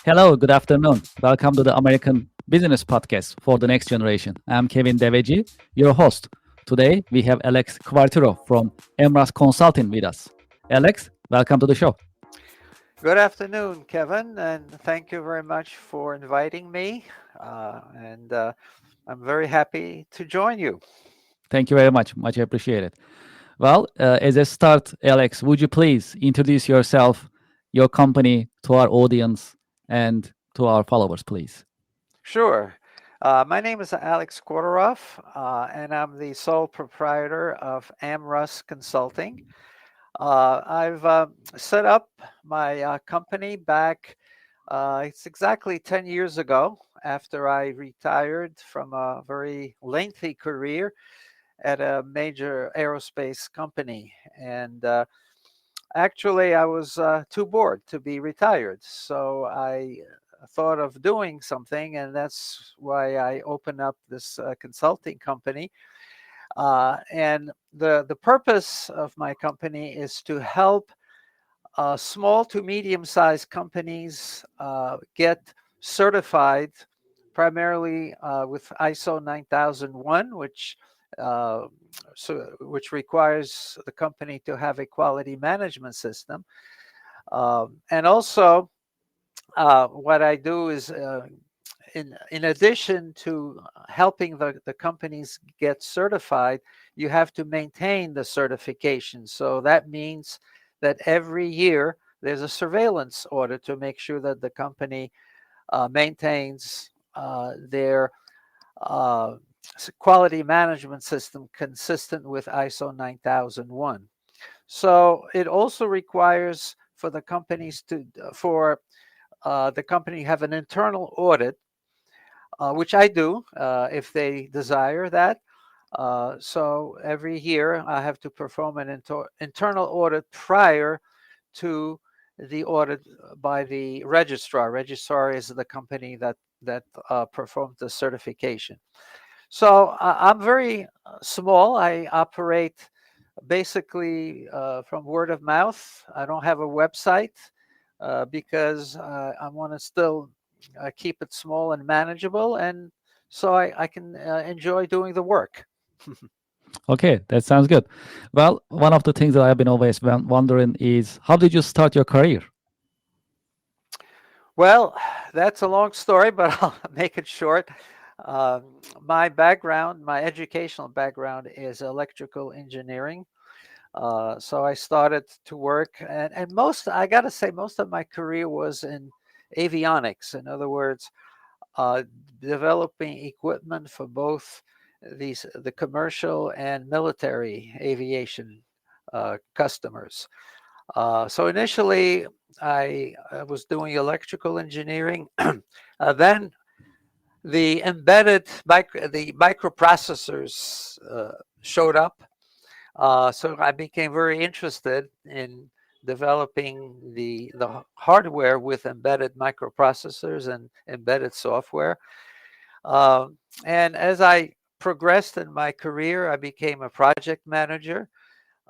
Hello, good afternoon. Welcome to the American Business Podcast for the Next Generation. I'm Kevin Deveci, your host. Today we have Alex Kwartiroff from Amrus Consulting with us. Alex, welcome to the show. Good afternoon, Kevin, and thank you very much for inviting me. And I'm very happy to join you. Thank you very much. Much appreciated. Well, as a start, Alex, would you please introduce yourself, your company to our audience and to our followers, please? Sure. My name is Alex Kwartiroff, and I'm the sole proprietor of Amrus Consulting. I've set up my company back, it's exactly 10 years ago after I retired from a very lengthy career at a major aerospace company. And actually, I was too bored to be retired. So I thought of doing something, and that's why I opened up this consulting company. And the purpose of my company is to help small to medium-sized companies get certified, primarily with ISO 9001, which requires the company to have a quality management system. And also, what I do is, in addition to helping the companies get certified, you have to maintain the certification. So that means that every year there's a surveillance audit to make sure that the company maintains their quality management system consistent with ISO 9001. So it also requires for the companies the company have an internal audit, which I do if they desire that. So every year I have to perform an internal audit prior to the audit by the registrar. Registrar is the company that performs the certification. So I'm very small. I operate basically from word of mouth. I don't have a website because I want to still keep it small and manageable, and so I can enjoy doing the work. Okay, that sounds good. Well, one of the things that I've been always wondering is how did you start your career? Well, that's a long story, but I'll make it short. My background, my educational background is electrical engineering. So I started to work, and I got to say, most of my career was in avionics. In other words, developing equipment for both the commercial and military aviation customers. So initially, I was doing electrical engineering. Then the the microprocessors showed up. So I became very interested in developing the hardware with embedded microprocessors and embedded software. And as I progressed in my career, I became a project manager.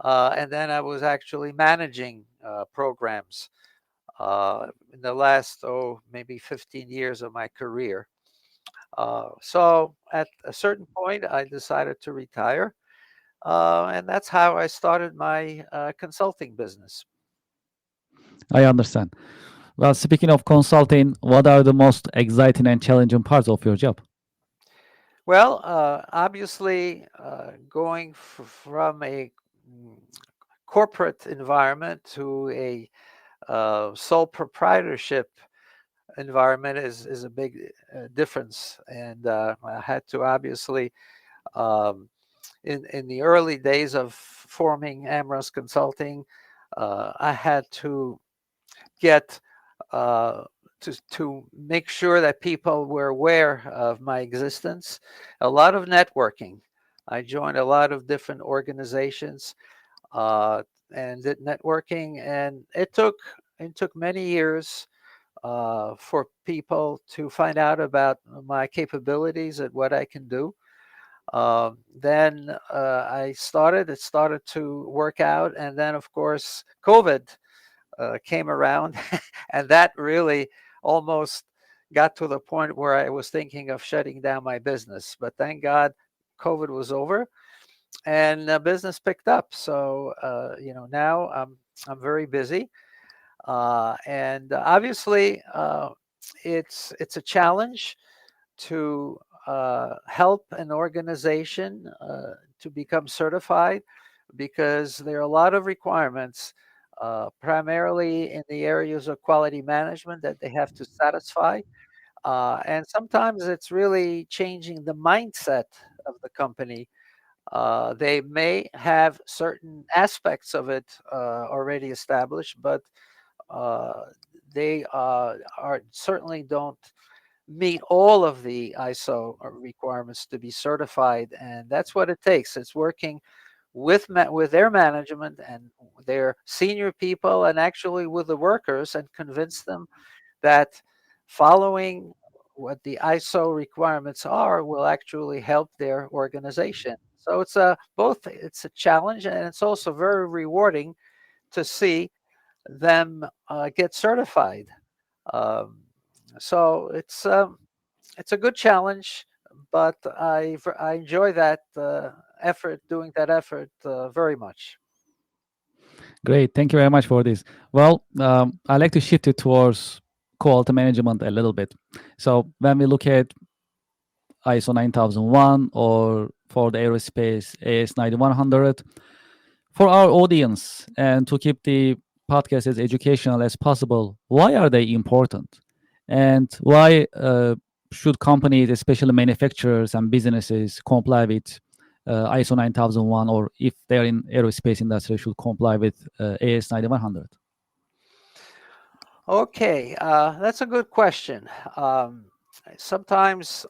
And then I was actually managing programs in the last, maybe 15 years of my career. So at a certain point, I decided to retire. And that's how I started my consulting business. I understand. Well, speaking of consulting, what are the most exciting and challenging parts of your job? Well, obviously, going from a corporate environment to a sole proprietorship environment is a big difference. And I had to obviously, in the early days of forming Amrus Consulting, I had to get to make sure that people were aware of my existence. A lot of networking. I joined a lot of different organizations and did networking, and it took many years for people to find out about my capabilities and what I can do. Then it started to work out. And then, of course, COVID came around, and that really almost got to the point where I was thinking of shutting down my business. But thank God COVID was over and business picked up. So, now I'm very busy. And obviously, it's a challenge to help an organization to become certified because there are a lot of requirements, primarily in the areas of quality management that they have to satisfy. And sometimes it's really changing the mindset of the company. They may have certain aspects of it already established, but uh, they are certainly don't meet all of the ISO requirements to be certified, and that's what it takes. It's working with their management and their senior people, and actually with the workers, and convince them that following what the ISO requirements are will actually help their organization. So it's a challenge, and it's also very rewarding to see them get certified. Um, so it's a good challenge, but I enjoy that effort, doing that effort very much. Great. Thank you very much for this. Well, I like to shift it towards quality management a little bit. So when we look at ISO 9001 or for the aerospace AS 9100, for our audience and to keep the podcast as educational as possible, why are they important? And why should companies, especially manufacturers and businesses, comply with ISO 9001, or if they're in aerospace industry, should comply with AS 9100? Okay, that's a good question. Um, Sometimes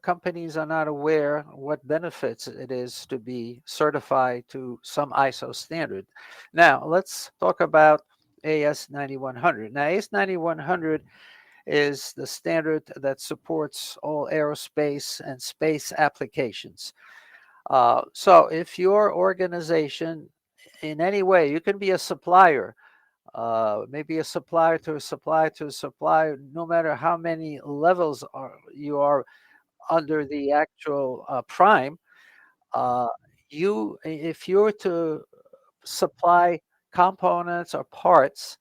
companies are not aware what benefits it is to be certified to some ISO standard. Now, let's talk about AS 9100. Now, AS 9100 is the standard that supports all aerospace and space applications. So, if your organization in any way, you can be a supplier, maybe a supplier to a supplier to a supplier, no matter how many levels you are under the actual prime. Uh, if you were to supply components or parts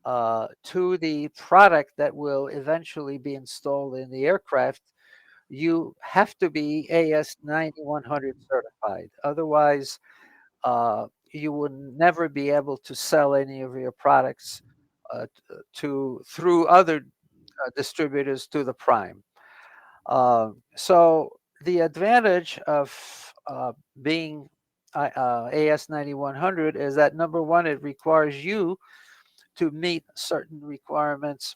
to the product that will eventually be installed in the aircraft, you have to be AS 9100 certified. Otherwise, you would never be able to sell any of your products to through other distributors to the prime. So the advantage of being AS 9100 is that number one, it requires you to meet certain requirements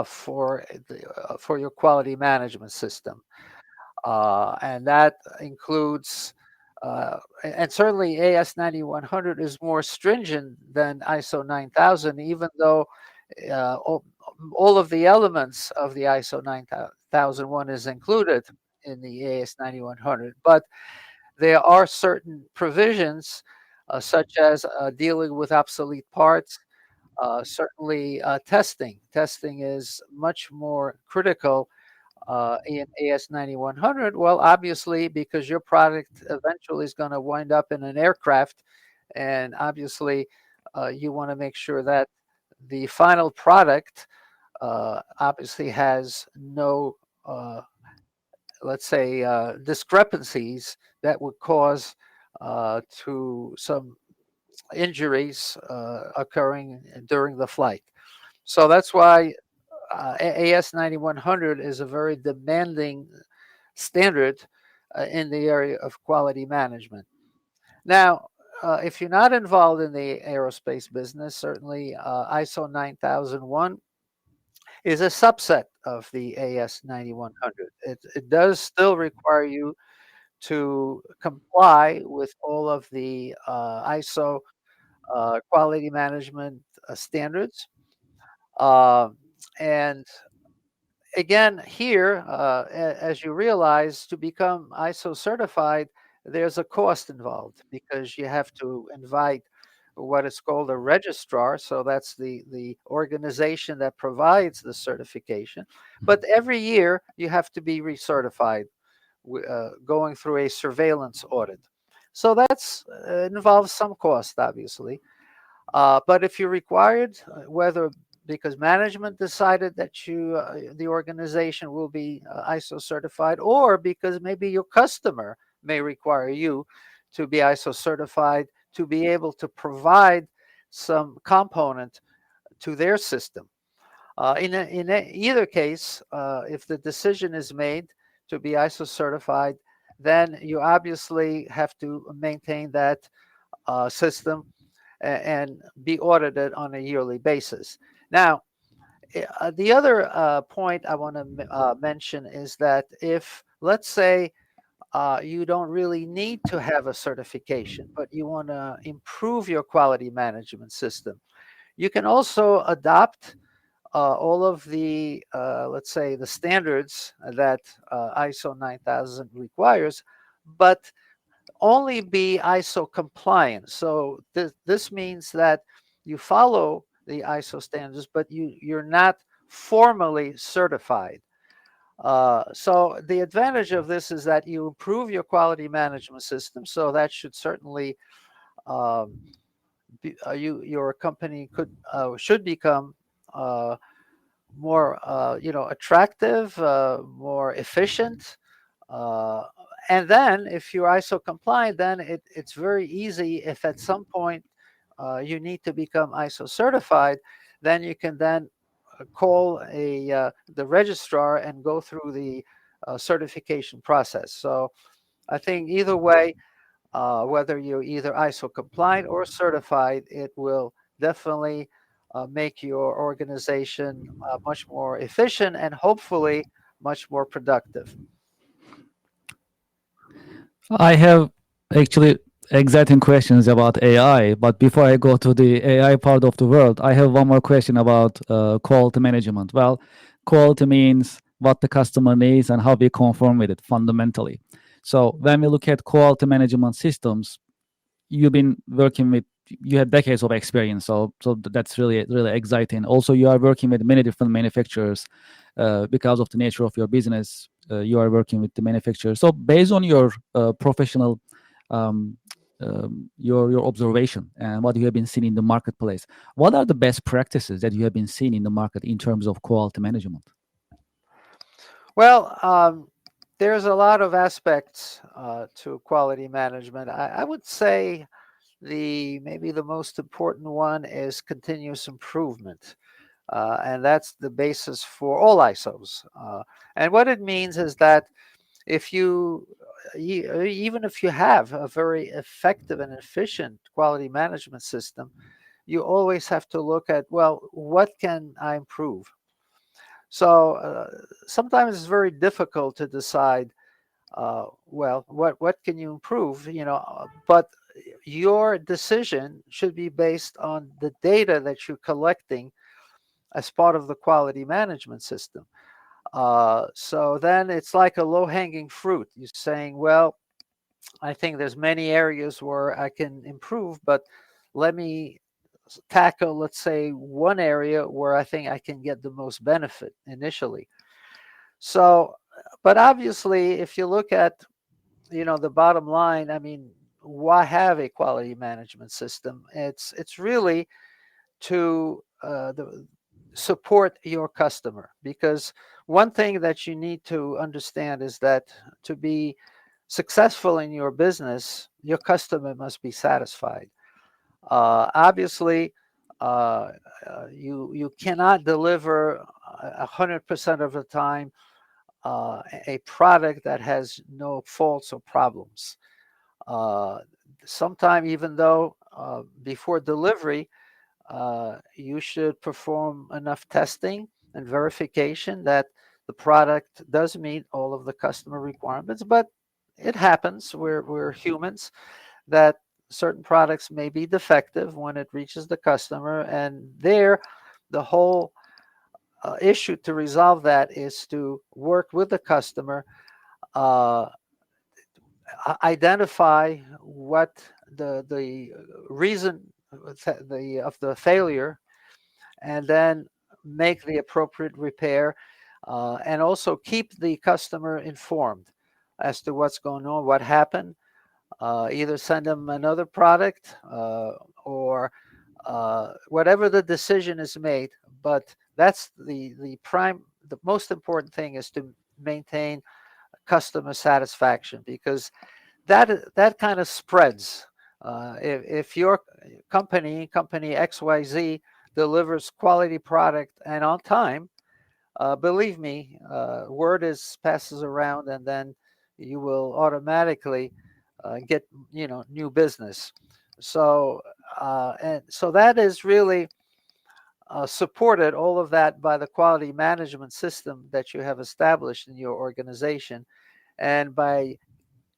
for your quality management system, and that includes. And certainly AS 9100 is more stringent than ISO 9000, even though all of the elements of the ISO 9001 is included in the AS 9100. But there are certain provisions, such as dealing with obsolete parts, certainly testing. Testing is much more critical in AS 9100. Well, obviously, because your product eventually is going to wind up in an aircraft, and obviously, you want to make sure that the final product obviously has no, let's say, discrepancies that would cause to some injuries occurring during the flight. So that's why AS 9100 is a very demanding standard in the area of quality management. Now, if you're not involved in the aerospace business, certainly ISO 9001 is a subset of the AS 9100. It does still require you to comply with all of the ISO quality management standards. Um, and again, here, as you realize, to become ISO certified, there's a cost involved because you have to invite what is called a registrar. So that's the organization that provides the certification. But every year you have to be recertified, going through a surveillance audit. So that's involves some cost, obviously. But if you're required, whether because management decided that the organization will be ISO certified, or because maybe your customer may require you to be ISO certified to be able to provide some component to their system. Either case, if the decision is made to be ISO certified, then you obviously have to maintain that system and be audited on a yearly basis. Now, the other point I want to mention is that if, let's say, you don't really need to have a certification, but you want to improve your quality management system, you can also adopt all of the, let's say, the standards that ISO 9000 requires, but only be ISO compliant. So this means that you follow the ISO standards, but you're not formally certified. So the advantage of this is that you improve your quality management system. So that should certainly your company should become more attractive, more efficient. Uh, and then if you're ISO compliant, then it's very easy if at some point you need to become ISO certified, then you can then call the registrar and go through the certification process. So I think either way, whether you're either ISO compliant or certified, it will definitely make your organization much more efficient and hopefully much more productive. I have actually exciting questions about AI, but before I go to the AI part of the world, I have one more question about quality management. Well, quality means what the customer needs and how we conform with it fundamentally. So when we look at quality management systems, you've been working with, you have decades of experience, so that's really exciting. Also, you are working with many different manufacturers because of the nature of your business. You are working with the manufacturers. So based on your professional um, your observation and what you have been seeing in the marketplace, what are the best practices that you have been seeing in the market in terms of quality management? Well, there's a lot of aspects to quality management. I would say maybe the most important one is continuous improvement. And that's the basis for all ISOs. And what it means is that if even if you have a very effective and efficient quality management system, you always have to look at, well, what can I improve? So sometimes it's very difficult to decide, well, what can you improve? But your decision should be based on the data that you're collecting as part of the quality management system. So then it's like a low-hanging fruit. You're saying, well, I think there's many areas where I can improve, but let me tackle, let's say, one area where I think I can get the most benefit initially. So, but obviously, if you look at, the bottom line, I mean, why have a quality management system? It's really to support your customer, because one thing that you need to understand is that to be successful in your business, your customer must be satisfied. Obviously, you cannot deliver 100% of the time a product that has no faults or problems. Uh, Sometime, even though before delivery, you should perform enough testing and verification that the product does meet all of the customer requirements. But it happens, we're humans, that certain products may be defective when it reaches the customer, and there the whole issue to resolve that is to work with the customer, uh, identify what the reason of the failure, and then make the appropriate repair, and also keep the customer informed as to what's going on, what happened. Either send them another product, or whatever the decision is made. But that's the most important thing is to maintain customer satisfaction, because that kind of spreads. If your company XYZ delivers quality product and on time, believe me, word passes around, and then you will automatically get new business. So and so that is really supported, all of that, by the quality management system that you have established in your organization, and by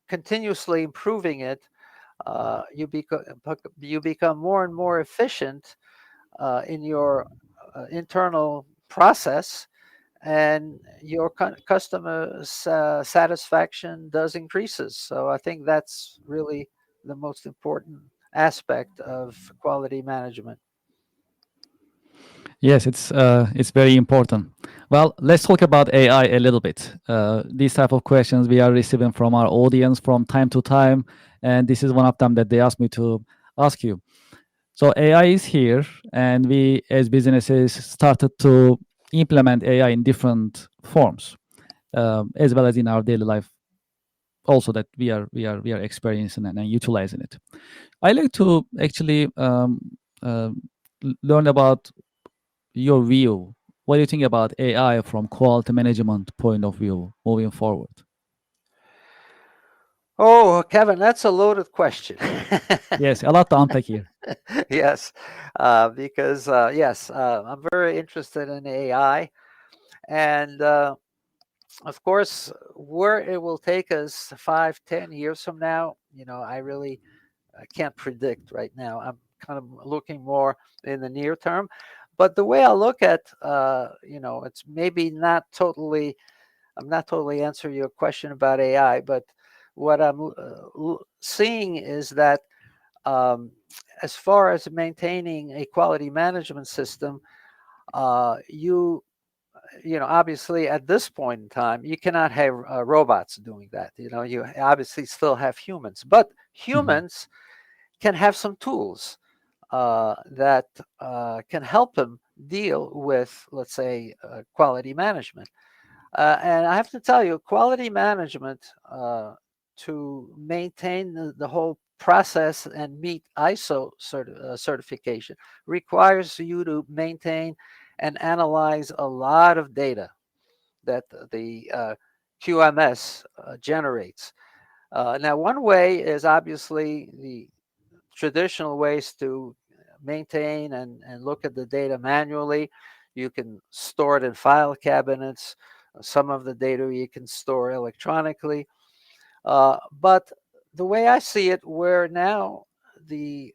continuously improving it, you become more and more efficient in your internal process, and your customer satisfaction does increases. So I think that's really the most important aspect of quality management. Yes, it's very important. Well, let's talk about AI a little bit. These type of questions we are receiving from our audience from time to time, and this is one of them that they asked me to ask you. So AI is here, and we as businesses started to implement AI in different forms, as well as in our daily life. Also, that we are experiencing and utilizing it. I like to actually learn about your view. What do you think about AI from quality management point of view moving forward? Oh, Kevin, that's a loaded question. Yes, a lot to unpack here. Yes, because yes, I'm very interested in AI, and of course, where it will take us 5, 10 years from now, I really can't predict right now. I'm kind of looking more in the near term. But the way I look at, it's maybe not totally, I'm not totally answering your question about AI, but what I'm seeing is that, um, as far as maintaining a quality management system, obviously at this point in time, you cannot have robots doing that. You obviously still have humans, but Mhm. humans can have some tools that can help them deal with, let's say, quality management. And I have to tell you, quality management, to maintain the whole process and meet ISO certification, requires you to maintain and analyze a lot of data that the QMS generates. Now, one way is obviously the traditional ways to maintain and look at the data manually. You can store it in file cabinets. Some of the data you can store electronically. But the way I see it, where now the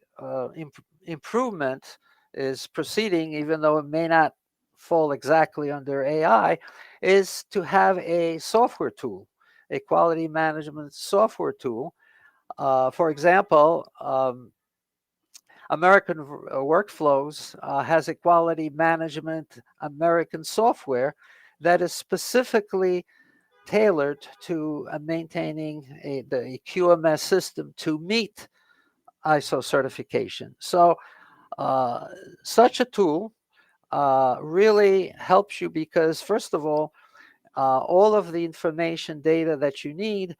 improvement is proceeding, even though it may not fall exactly under AI, is to have a software tool, a quality management software tool. For example, American Workflows has a quality management American software that is specifically tailored to maintaining the QMS system to meet ISO certification. So, uh, such a tool really helps you because, first of all of the information data that you need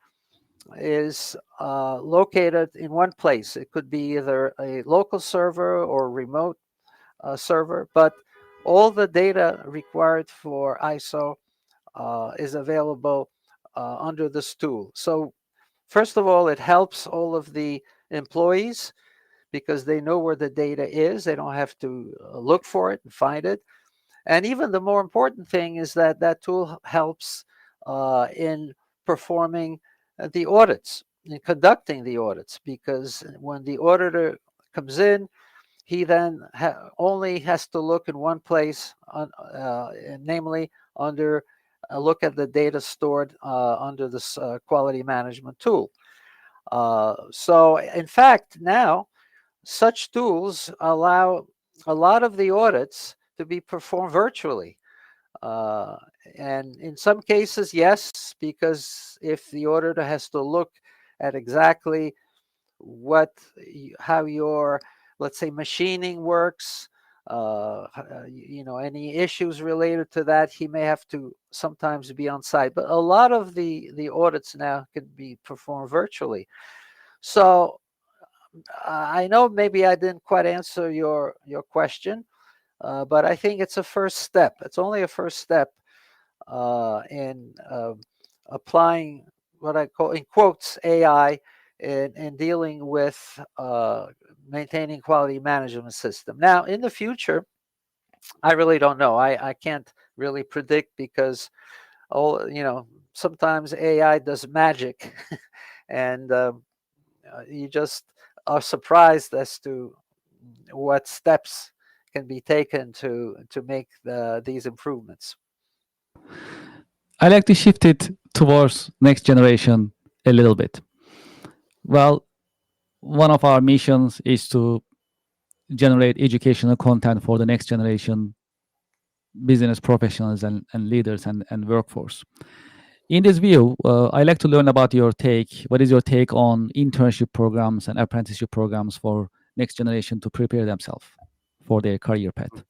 is located in one place. It could be either a local server or remote server, but all the data required for ISO is available under this tool. So, first of all, it helps all of the employees because they know where the data is. They don't have to look for it and find it. And even the more important thing is that that tool helps in performing the audits, in conducting the audits, because when the auditor comes in, he then only has to look in one place, namely under look at the data stored under this quality management tool. So in fact, now such tools allow a lot of the audits to be performed virtually. Uh, and in some cases, yes, because if the auditor has to look at exactly how your, let's say, machining works, any issues related to that, he may have to sometimes be on site. But a lot of the audits now can be performed virtually. So I know maybe I didn't quite answer your question, but I think it's a first step. It's only a first step in applying what I call, in quotes, AI in dealing with maintaining quality management system. Now, in the future, I really don't know. I can't really predict because sometimes AI does magic, and you just are surprised as to what steps can be taken to make these improvements. I like to shift it towards next generation a little bit. Well, one of our missions is to generate educational content for the next generation business professionals and leaders and workforce. In this view, I like to learn about your take. What is your take on internship programs and apprenticeship programs for next generation to prepare themselves for their career path?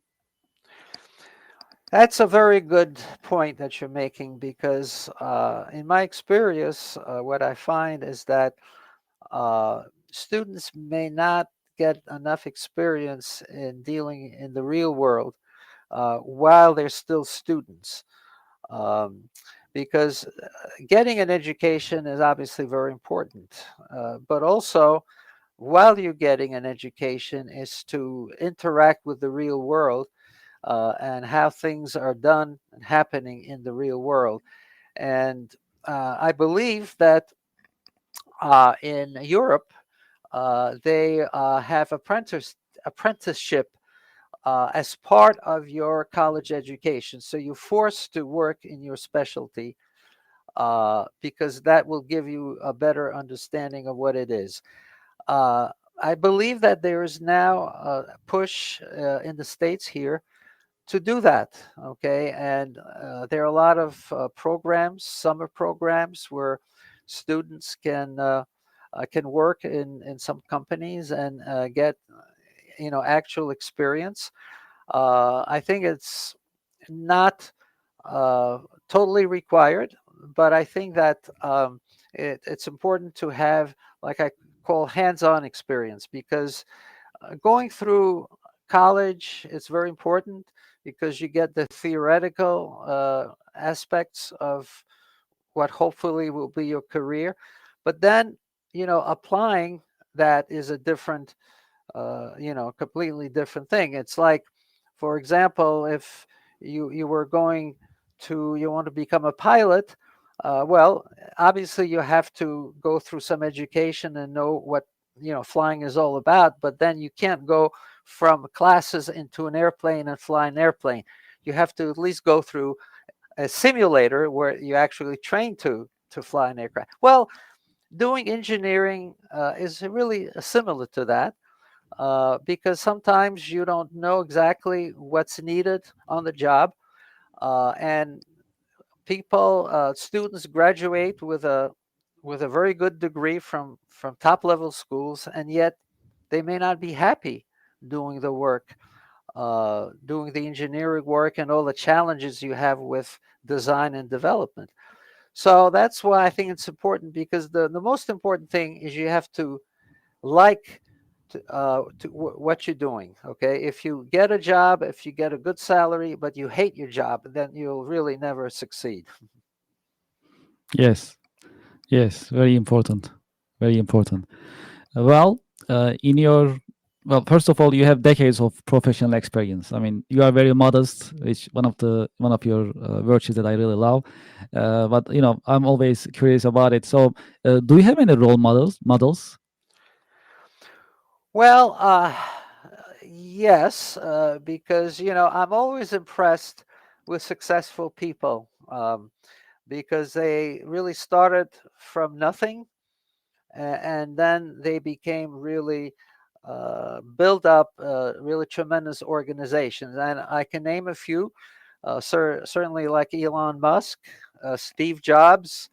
That's a very good point that you're making because, in my experience, what I find is that students may not get enough experience in dealing in the real world while they're still students. Um, because getting an education is obviously very important, but also while you're getting an education is to interact with the real world and how things are done and happening in the real world. And I believe that in Europe, they have apprenticeship as part of your college education. So you're forced to work in your specialty because that will give you a better understanding of what it is. I believe that there is now a push in the States here to do that. Okay. And there are a lot of programs, summer programs, where students can work in some companies and get actual experience. I think it's not totally required, but I think that it's important to have, like I call, hands-on experience, because going through college is very important because you get the theoretical aspects of what hopefully will be your career, but then applying that is a different completely different thing. It's like, for example, if you were going to you want to become a pilot, well, obviously you have to go through some education and know what flying is all about. But then you can't go from classes into an airplane and fly an airplane. You have to at least go through a simulator where you actually train to fly an aircraft. Well, doing engineering is really similar to that. Because sometimes you don't know exactly what's needed on the job, and students graduate with a very good degree from top level schools, and yet they may not be happy doing the work, doing the engineering work, and all the challenges you have with design and development. So that's why I think it's important, because the most important thing is you have to like what you're doing. Okay, if you get a job, if you get a good salary, but you hate your job, then you'll really never succeed. Yes, yes, very important, very important. Well, in your well, first of all, you have decades of professional experience. I mean, you are very modest, which one of your virtues that I really love. But I'm always curious about it. So, do you have any role models? Well, Yes, because I'm always impressed with successful people, because they really started from nothing, and then they became really build up really tremendous organizations. And I can name a few, certainly like Elon Musk, Steve Jobs,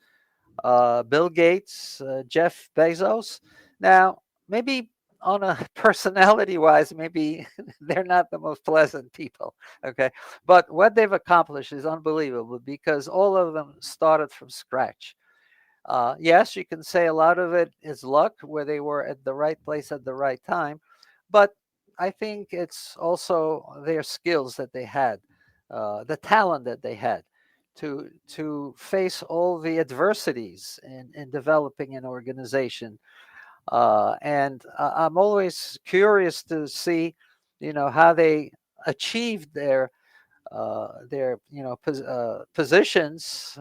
Bill Gates, Jeff Bezos. Now, maybe on a personality wise, maybe they're not the most pleasant people. Okay. But what they've accomplished is unbelievable because all of them started from scratch. Yes, you can say a lot of it is luck where they were at the right place at the right time, but I think it's also their skills that they had, the talent that they had to face all the adversities in developing an organization. And I'm always curious to see, how they achieved their positions,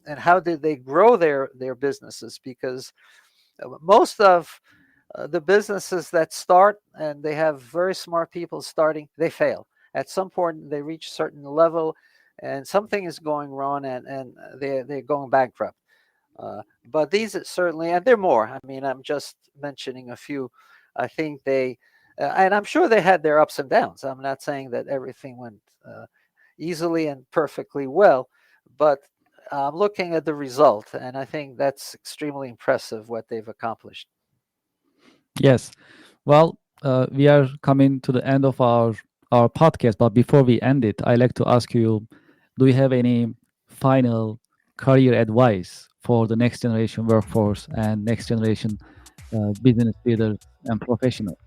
and how did they grow their businesses, because most of the businesses that start and they have very smart people starting, they fail at some point. They reach a certain level and something is going wrong, and they're going bankrupt. But these are certainly, and there are more. I mean, I'm just mentioning a few. I think and I'm sure they had their ups and downs. I'm not saying that everything went easily and perfectly well, but I'm looking at the result, and I think that's extremely impressive what they've accomplished. Yes. Well, we are coming to the end of our podcast, but before we end it, I like to ask you, do you have any final career advice for the next generation workforce and next generation business leaders and professionals?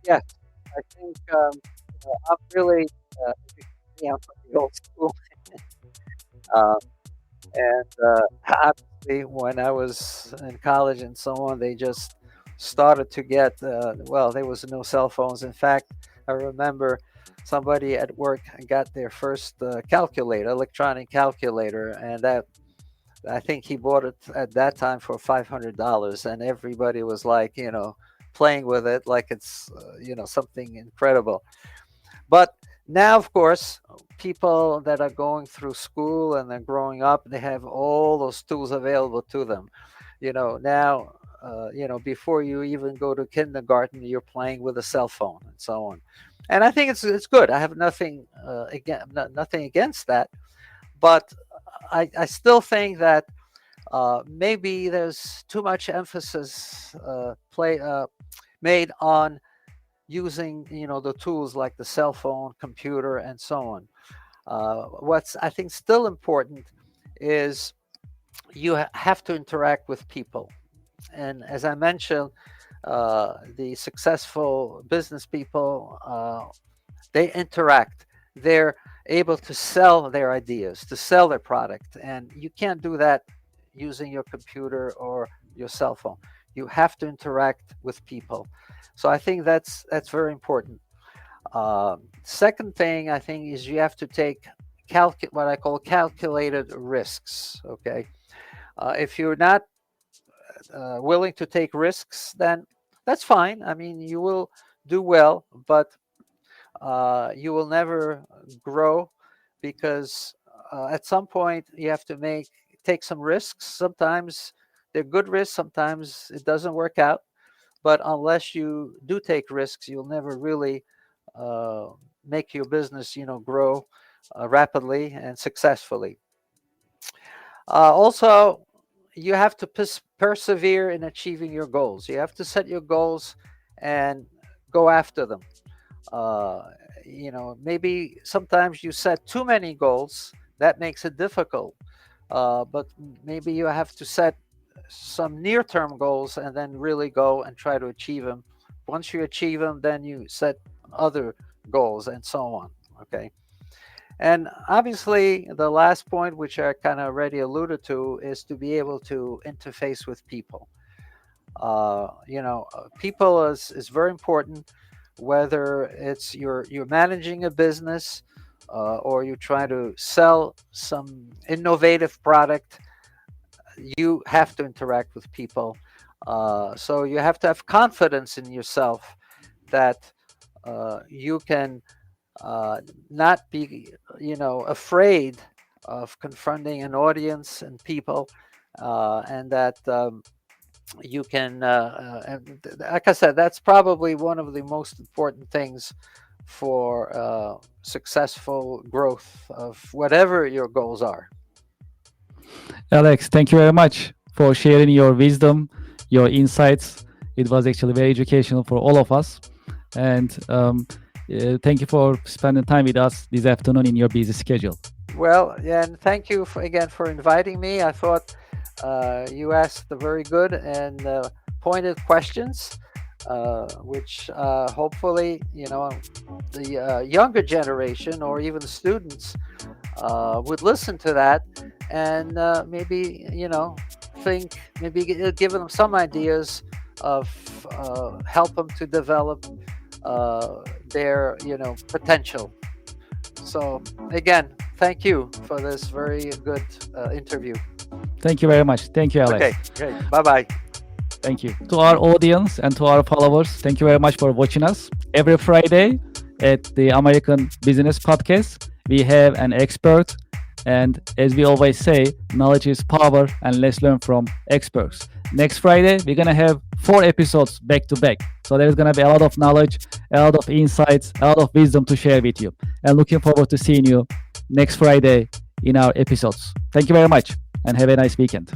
Yes, I think I'm really, uh, I'm from the old school. Uh, and obviously, when I was in college and so on, they just started to get, well, there was no cell phones. In fact, I remember somebody at work got their first calculator, electronic calculator, and that I think he bought it at that time for $500, and everybody was like, playing with it like it's, something incredible. But now, of course, people that are going through school and they're growing up, they have all those tools available to them. Now, before you even go to kindergarten, you're playing with a cell phone and so on. And I think it's good. I have nothing nothing against that, but I still think that maybe there's too much emphasis made on using the tools like the cell phone, computer, and so on. What's I think still important is you have to interact with people, and as I mentioned, the successful business people, they interact. They're able to sell their ideas, to sell their product, and you can't do that using your computer or your cell phone. You have to interact with people. So I think that's very important. Second thing I think is you have to take what I call calculated risks. Okay, if you're not willing to take risks, then that's fine. I mean, you will do well, but you will never grow because at some point you have to take some risks. Sometimes they're good risks, sometimes it doesn't work out. But unless you do take risks, you'll never really uh, make your business, grow rapidly and successfully. Also, you have to persevere in achieving your goals. You have to set your goals and go after them. Uh, Maybe sometimes you set too many goals. That makes it difficult. But maybe you have to set some near-term goals and then really go and try to achieve them. Once you achieve them, then you set other goals and so on. Okay. And obviously, the last point, which I kind of already alluded to, is to be able to interface with people. People is very important, whether it's you're managing a business or you try to sell some innovative product. You have to interact with people. So you have to have confidence in yourself that you can not be, afraid of confronting an audience and people, and that you can, and like I said, that's probably one of the most important things for successful growth of whatever your goals are. Alex, thank you very much for sharing your wisdom, your insights. It was actually very educational for all of us. And thank you for spending time with us this afternoon in your busy schedule. Well, and thank you again for inviting me. I thought you asked the very good and pointed questions, which hopefully, the younger generation or even the students would listen to that and maybe, think, maybe give them some ideas of help them to develop their, potential. So again, thank you for this very good interview. Thank you very much. Thank you, Alex. Okay, great. Bye-bye. Thank you. To our audience and to our followers, thank you very much for watching us. Every Friday at the American Business Podcast, we have an expert. And as we always say, knowledge is power, and let's learn from experts. Next Friday, we're going to have 4 episodes back to back. So there's going to be a lot of knowledge, a lot of insights, a lot of wisdom to share with you. And looking forward to seeing you next Friday in our episodes. Thank you very much and have a nice weekend.